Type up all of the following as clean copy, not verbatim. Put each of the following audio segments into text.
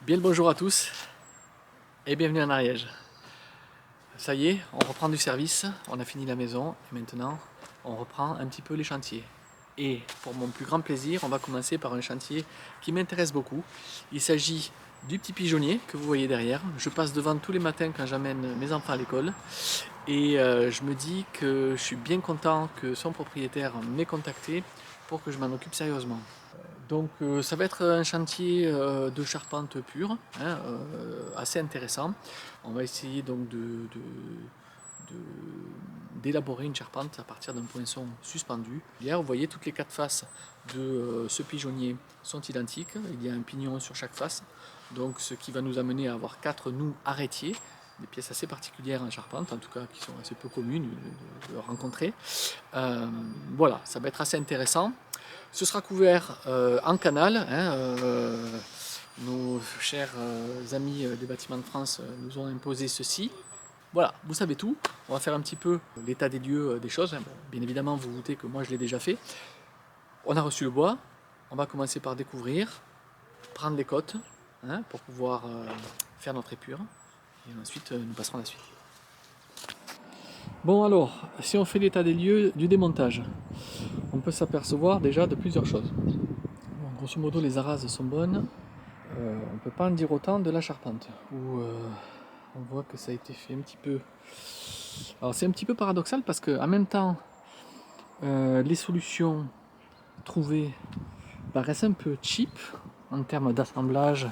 Bien le bonjour à tous et bienvenue en Ariège. Ça y est, on reprend du service, on a fini la maison et maintenant on reprend un petit peu les chantiers. Et pour mon plus grand plaisir, on va commencer par un chantier qui m'intéresse beaucoup. Il s'agit du petit pigeonnier que vous voyez derrière. Je passe devant tous les matins quand j'amène mes enfants à l'école et je me dis que je suis bien content que son propriétaire m'ait contacté pour que je m'en occupe sérieusement. Donc ça va être un chantier de charpente pure, hein, assez intéressant. On va essayer donc d'élaborer une charpente à partir d'un poinçon suspendu. Hier, vous voyez, toutes les quatre faces de ce pigeonnier sont identiques. Il y a un pignon sur chaque face, donc ce qui va nous amener à avoir quatre nouds arrêtiers, des pièces assez particulières en charpente, en tout cas qui sont assez peu communes de rencontrer. Voilà, ça va être assez intéressant. Ce sera couvert en canal. Hein, nos chers amis des Bâtiments de France nous ont imposé ceci. Voilà, vous savez tout. On va faire un petit peu l'état des lieux des choses. Bon, bien évidemment, vous vous doutez que moi je l'ai déjà fait. On a reçu le bois. On va commencer par découvrir, prendre les côtes, hein, pour pouvoir faire notre épure. Et ensuite, nous passerons à la suite. Bon alors, si on fait l'état des lieux du démontage, on peut s'apercevoir déjà de plusieurs choses. Bon, grosso modo, les arases sont bonnes. On ne peut pas en dire autant de la charpente, où on voit que ça a été fait un petit peu... Alors c'est un petit peu paradoxal parce qu'en même temps, les solutions trouvées paraissent un peu cheap en termes d'assemblage.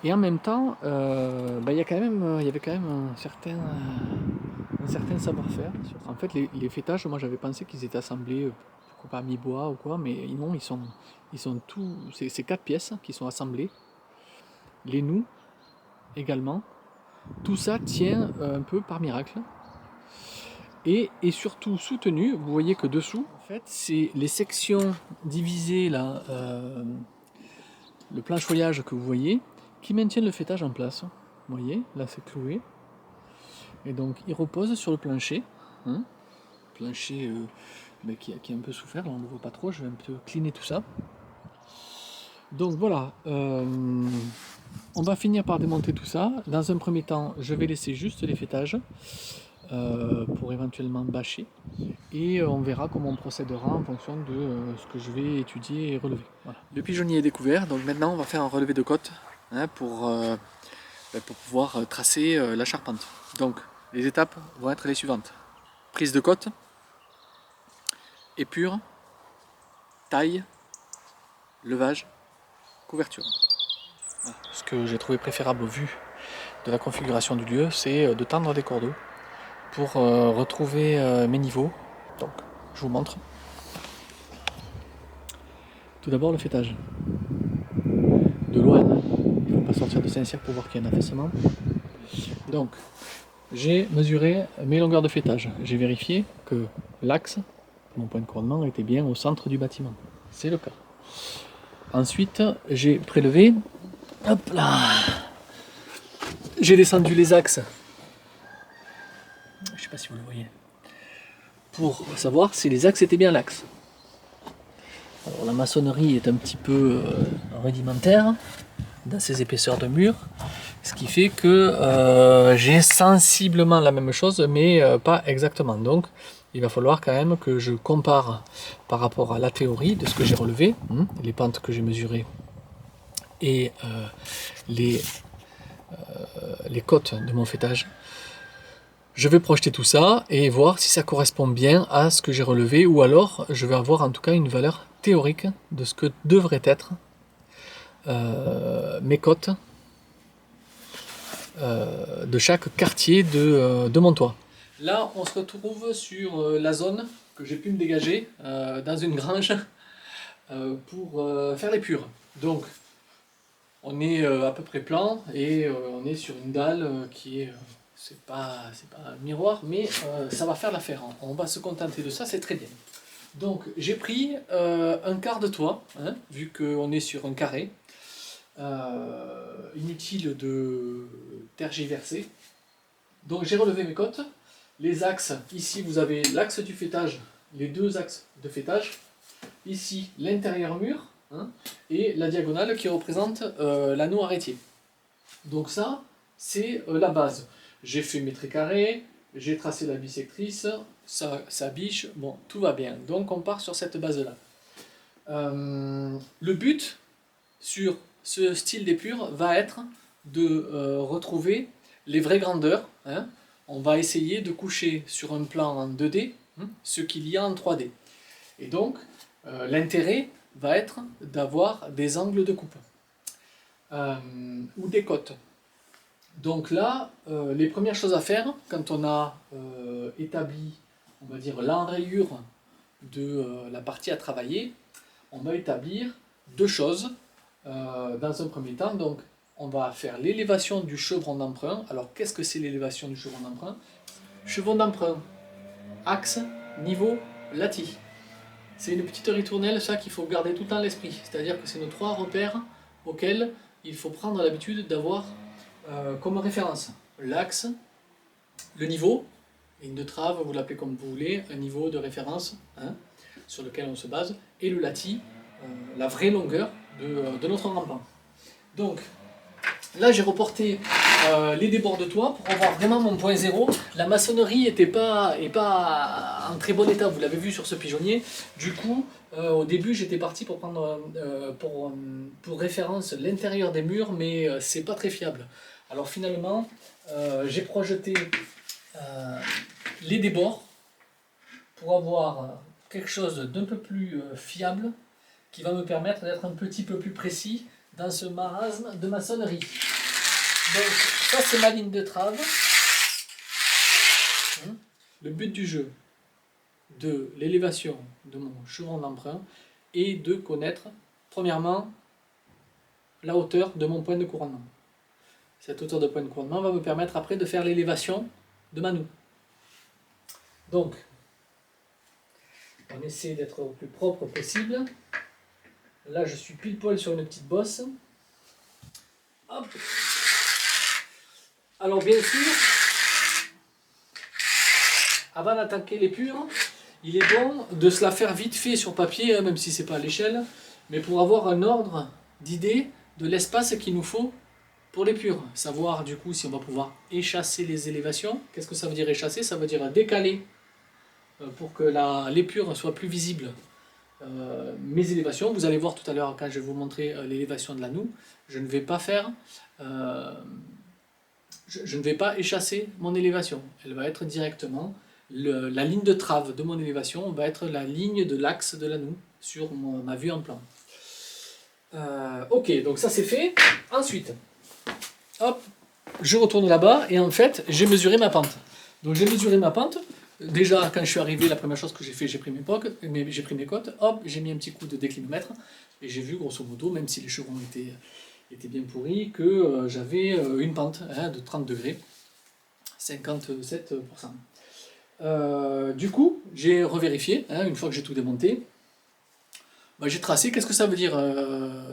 Et en même temps, il y avait quand même un certain savoir-faire. En fait, les fêtages, moi j'avais pensé qu'ils étaient assemblés, pourquoi pas mi-bois ou quoi, mais non, ils sont tous, c'est quatre pièces qui sont assemblées. Les nous également. Tout ça tient un peu par miracle. Et est surtout soutenu, vous voyez que dessous, en fait, c'est les sections divisées là, le planchoyage que vous voyez, qui maintiennent le fêtage en place. Vous voyez, là c'est cloué. Et donc il repose sur le plancher. Hein, plancher qui a un peu souffert, là on ne le voit pas trop, je vais un peu cleaner tout ça. Donc voilà, on va finir par démonter tout ça. Dans un premier temps, je vais laisser juste les fêtages pour éventuellement bâcher. Et on verra comment on procédera en fonction de ce que je vais étudier et relever. Voilà. Le pigeonnier est découvert, donc maintenant on va faire un relevé de côte, hein, pour pouvoir tracer la charpente. Donc les étapes vont être les suivantes. Prise de côte, épure, taille, levage, couverture. Voilà. Ce que j'ai trouvé préférable au vu de la configuration du lieu, c'est de tendre des cordeaux pour retrouver mes niveaux. Donc je vous montre. Tout d'abord le fêtage. De loin, hein. Il ne faut pas sortir de Saint-Cyr pour voir qu'il y a un affaissement. Donc j'ai mesuré mes longueurs de fêtage. J'ai vérifié que l'axe, mon point de couronnement, était bien au centre du bâtiment. C'est le cas. Ensuite, j'ai prélevé, hop là, j'ai descendu les axes, je ne sais pas si vous le voyez, pour savoir si les axes étaient bien l'axe. Alors la maçonnerie est un petit peu rudimentaire dans ses épaisseurs de mur, ce qui fait que j'ai sensiblement la même chose, mais pas exactement. Donc il va falloir quand même que je compare par rapport à la théorie de ce que j'ai relevé, les pentes que j'ai mesurées et les côtes de mon fêtage. Je vais projeter tout ça et voir si ça correspond bien à ce que j'ai relevé, ou alors je vais avoir en tout cas une valeur théorique de ce que devraient être mes côtes de chaque quartier de mon toit. Là, on se retrouve sur la zone que j'ai pu me dégager dans une grange pour faire l'épure. Donc, on est à peu près plan et on est sur une dalle qui est... c'est pas un miroir, mais ça va faire l'affaire. On va se contenter de ça, c'est très bien. Donc, j'ai pris un quart de toit, hein, vu qu'on est sur un carré. Inutile de tergiverser. Donc j'ai relevé mes côtes. Les axes, ici vous avez l'axe du fêtage, les deux axes de fêtage. Ici l'intérieur mur, hein, et la diagonale qui représente l'anneau arrêtier. Donc ça, c'est la base. J'ai fait mes traits carrés, j'ai tracé la bissectrice, ça biche, bon, tout va bien. Donc on part sur cette base-là. Le but sur ce style d'épure va être de retrouver les vraies grandeurs, hein. On va essayer de coucher sur un plan en 2D ce qu'il y a en 3D. Et donc, l'intérêt va être d'avoir des angles de coupe ou des côtes. Donc là, les premières choses à faire, quand on a établi, on va dire, l'enrayure de la partie à travailler, on va établir deux choses dans un premier temps. Donc, on va faire l'élévation du chevron d'emprunt. Alors, qu'est-ce que c'est l'élévation du chevron d'emprunt? Chevron d'emprunt, axe, niveau, lati. C'est une petite ritournelle, ça qu'il faut garder tout le temps à l'esprit. C'est-à-dire que c'est nos trois repères auxquels il faut prendre l'habitude d'avoir comme référence. L'axe, le niveau, ligne de trave, vous l'appelez comme vous voulez, un niveau de référence hein, sur lequel on se base, et le lati, la vraie longueur de notre rampant. Donc, là j'ai reporté les débords de toit pour avoir vraiment mon point zéro. La maçonnerie n'est pas en très bon état, vous l'avez vu sur ce pigeonnier. Du coup, au début j'étais parti pour prendre pour référence l'intérieur des murs, mais c'est pas très fiable. Alors finalement, j'ai projeté les débords pour avoir quelque chose d'un peu plus fiable qui va me permettre d'être un petit peu plus précis dans ce marasme de maçonnerie. Donc ça c'est ma ligne de trave. Le but du jeu de l'élévation de mon chevron d'emprunt est de connaître premièrement la hauteur de mon point de couronnement. Cette hauteur de point de couronnement va me permettre après de faire l'élévation de ma noue. Donc on essaie d'être au plus propre possible. Là je suis pile poil sur une petite bosse. Hop. Alors bien sûr, avant d'attaquer l'épure, il est bon de se la faire vite fait sur papier, même si c'est pas à l'échelle, mais pour avoir un ordre d'idée de l'espace qu'il nous faut pour l'épure. Savoir du coup si on va pouvoir échasser les élévations. Qu'est-ce que ça veut dire échasser? Ça veut dire décaler pour que l'épure soit plus visible. Mes élévations, vous allez voir tout à l'heure quand je vais vous montrer l'élévation de la noue, je ne vais pas faire je ne vais pas échasser mon élévation, elle va être directement la ligne de trave de mon élévation va être la ligne de l'axe de la noue sur ma vue en plan. Ok, donc ça c'est fait. Ensuite, hop, je retourne là-bas et en fait j'ai mesuré ma pente. Donc j'ai mesuré ma pente. Déjà, quand je suis arrivé, la première chose que j'ai fait, j'ai pris mes côtes, hop, j'ai mis un petit coup de déclinomètre, et j'ai vu, grosso modo, même si les chevrons étaient bien pourris, que j'avais une pente de 30 degrés, 57%. Du coup, j'ai revérifié, une fois que j'ai tout démonté, j'ai tracé. Qu'est-ce que ça veut dire?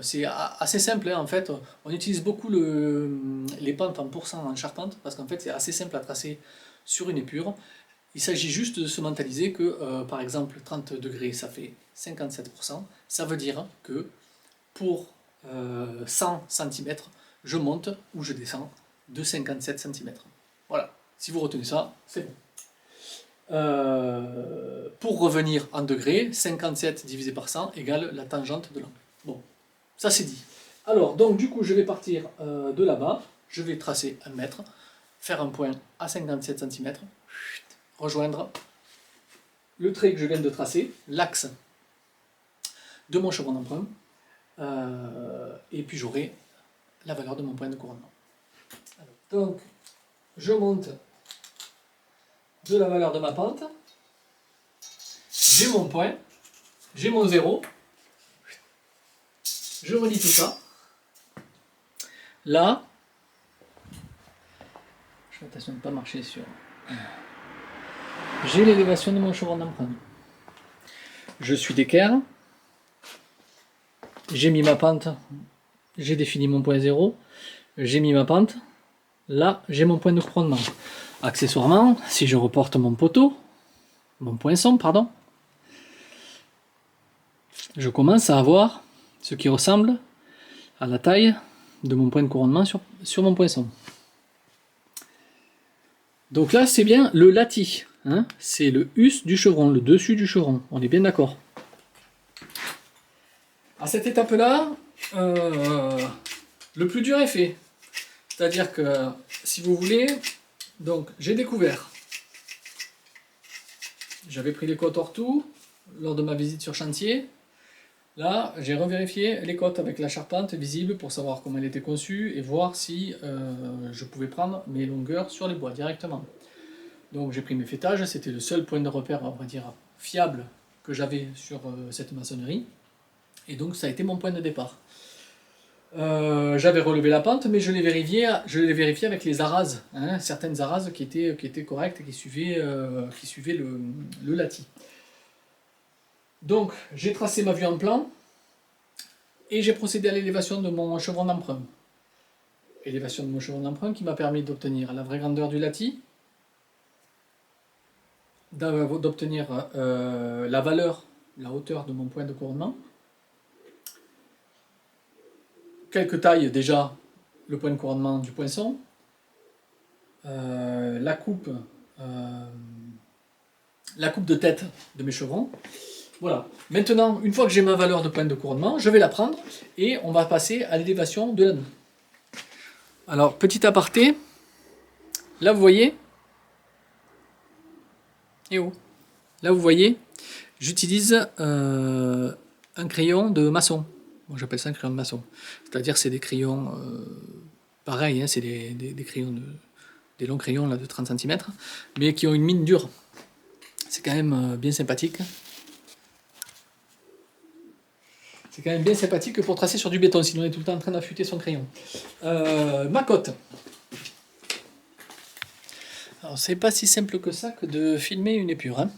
C'est assez simple, en fait. On utilise beaucoup les pentes en pourcent en charpente, parce qu'en fait, c'est assez simple à tracer sur une épure. Il s'agit juste de se mentaliser que, par exemple, 30 degrés, ça fait 57%. Ça veut dire que pour 100 cm, je monte ou je descends de 57 cm. Voilà, si vous retenez ça, c'est bon. Pour revenir en degrés, 57 divisé par 100 égale la tangente de l'angle. Bon, ça c'est dit. Alors, donc du coup, je vais partir de là-bas, je vais tracer 1 mètre, faire un point à 57 cm, rejoindre le trait que je viens de tracer, l'axe de mon chevron d'emprunt, et puis j'aurai la valeur de mon point de couronnement. Alors, donc, je monte de la valeur de ma pente, j'ai mon point, j'ai mon zéro, je relie tout ça. Là, je fais attention de ne pas marcher sur... J'ai l'élévation de mon chevron d'emprunt. Je suis d'équerre. J'ai mis ma pente. J'ai défini mon point zéro. J'ai mis ma pente. Là, j'ai mon point de couronnement. Accessoirement, si je reporte mon poteau, mon poinçon, pardon, je commence à avoir ce qui ressemble à la taille de mon point de couronnement sur mon poinçon. Donc là, c'est bien le lati, hein, c'est le us du chevron, le dessus du chevron, on est bien d'accord. À cette étape-là, le plus dur est fait. C'est-à-dire que, si vous voulez, donc j'ai découvert. J'avais pris les côtes ortout lors de ma visite sur chantier. Là, j'ai revérifié les côtes avec la charpente visible pour savoir comment elle était conçue et voir si je pouvais prendre mes longueurs sur les bois directement. Donc j'ai pris mes faîtages, c'était le seul point de repère, on va dire, fiable que j'avais sur cette maçonnerie. Et donc ça a été mon point de départ. J'avais relevé la pente, mais je l'ai vérifié avec les arases, hein, certaines arases qui étaient correctes et qui suivaient le lati. Donc j'ai tracé ma vue en plan et j'ai procédé à l'élévation de mon chevron d'emprunt. Élévation de mon chevron d'emprunt qui m'a permis d'obtenir la vraie grandeur du lati, d'obtenir la valeur, la hauteur de mon point de couronnement. Quelques tailles déjà, le point de couronnement du poinçon, la coupe de tête de mes chevrons. Voilà. Maintenant, une fois que j'ai ma valeur de point de couronnement, je vais la prendre et on va passer à l'élévation de l'anneau. Alors, petit aparté, là vous voyez, là vous voyez, j'utilise un crayon de maçon. Moi j'appelle ça un crayon de maçon. C'est-à-dire c'est des crayons pareils, hein, c'est des crayons des longs crayons là, de 30 cm, mais qui ont une mine dure. C'est quand même bien sympathique. C'est quand même bien sympathique pour tracer sur du béton, sinon on est tout le temps en train d'affûter son crayon. Ma cote. Alors c'est pas si simple que ça que de filmer une épure. Hein.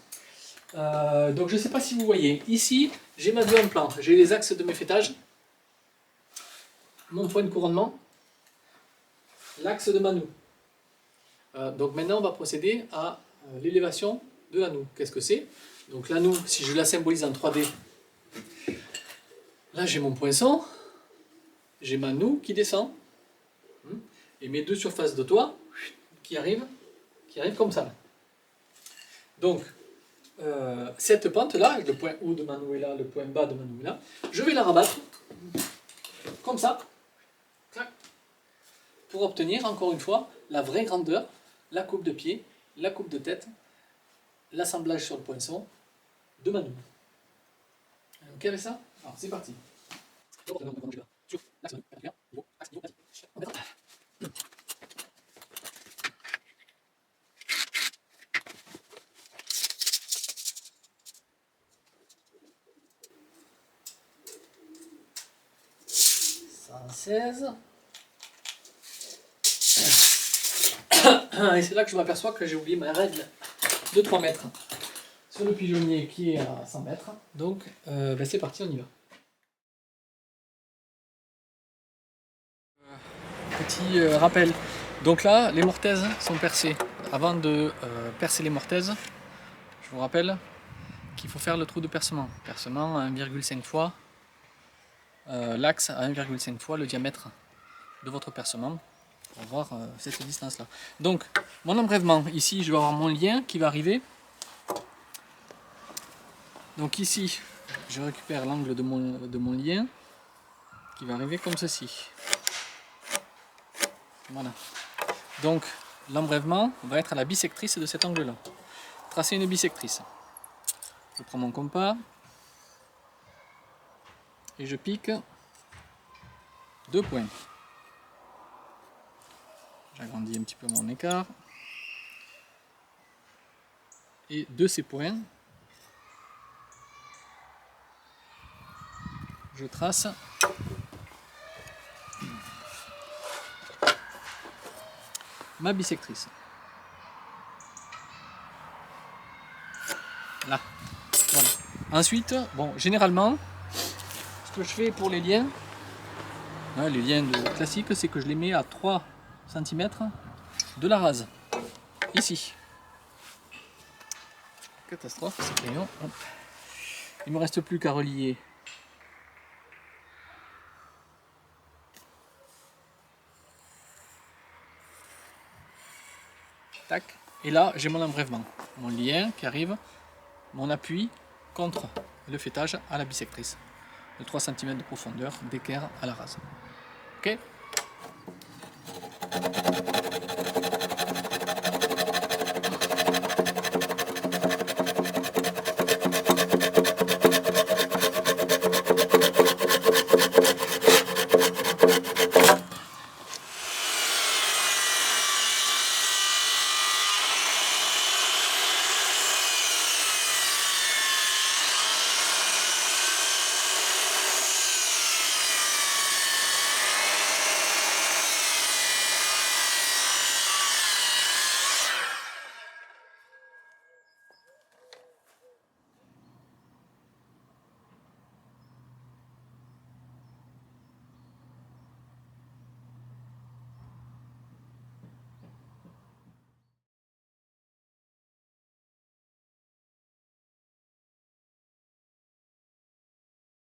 Donc je ne sais pas si vous voyez, ici j'ai ma vue en plan, j'ai les axes de mes faîtages, mon point de couronnement, l'axe de ma noue. Donc maintenant on va procéder à l'élévation de la noue. Qu'est-ce que c'est? Donc la noue, si je la symbolise en 3D, là j'ai mon poinçon, j'ai ma noue qui descend, et mes deux surfaces de toit qui arrivent comme ça. Donc cette pente là, le point haut de ma noue est là, le point bas de ma noue est là, je vais la rabattre comme ça, pour obtenir encore une fois la vraie grandeur, la coupe de pied, la coupe de tête, l'assemblage sur le poinçon de ma noue. Ok avec ça? Alors c'est parti. Et c'est là que je m'aperçois que j'ai oublié ma règle de 3 mètres sur le pigeonnier qui est à 100 mètres. Donc c'est parti, on y va. Petit rappel. Donc là, les mortaises sont percées. Avant de percer les mortaises, je vous rappelle qu'il faut faire le trou de percement. Percement à 1,5 fois l'axe, à 1,5 fois le diamètre de votre percement pour voir cette distance là. Donc mon embrèvement, ici je vais avoir mon lien qui va arriver. Donc ici je récupère l'angle de mon lien qui va arriver comme ceci. Voilà. Donc l'embrèvement va être à la bisectrice de cet angle là. Tracer une bisectrice. Je prends mon compas et je pique 2 points. J'agrandis un petit peu mon écart. Et de ces points, je trace ma bisectrice. Là. Voilà. Ensuite, bon, généralement, ce que je fais pour les liens, hein, les liens classiques, c'est que je les mets à 3 cm de la rase. Ici. Catastrophe, c'est crayon. Il ne me reste plus qu'à relier tac, et là j'ai mon embrèvement, mon lien qui arrive, mon appui contre le fêtage à la bissectrice, de 3 cm de profondeur, d'équerre à la rase. Ok ?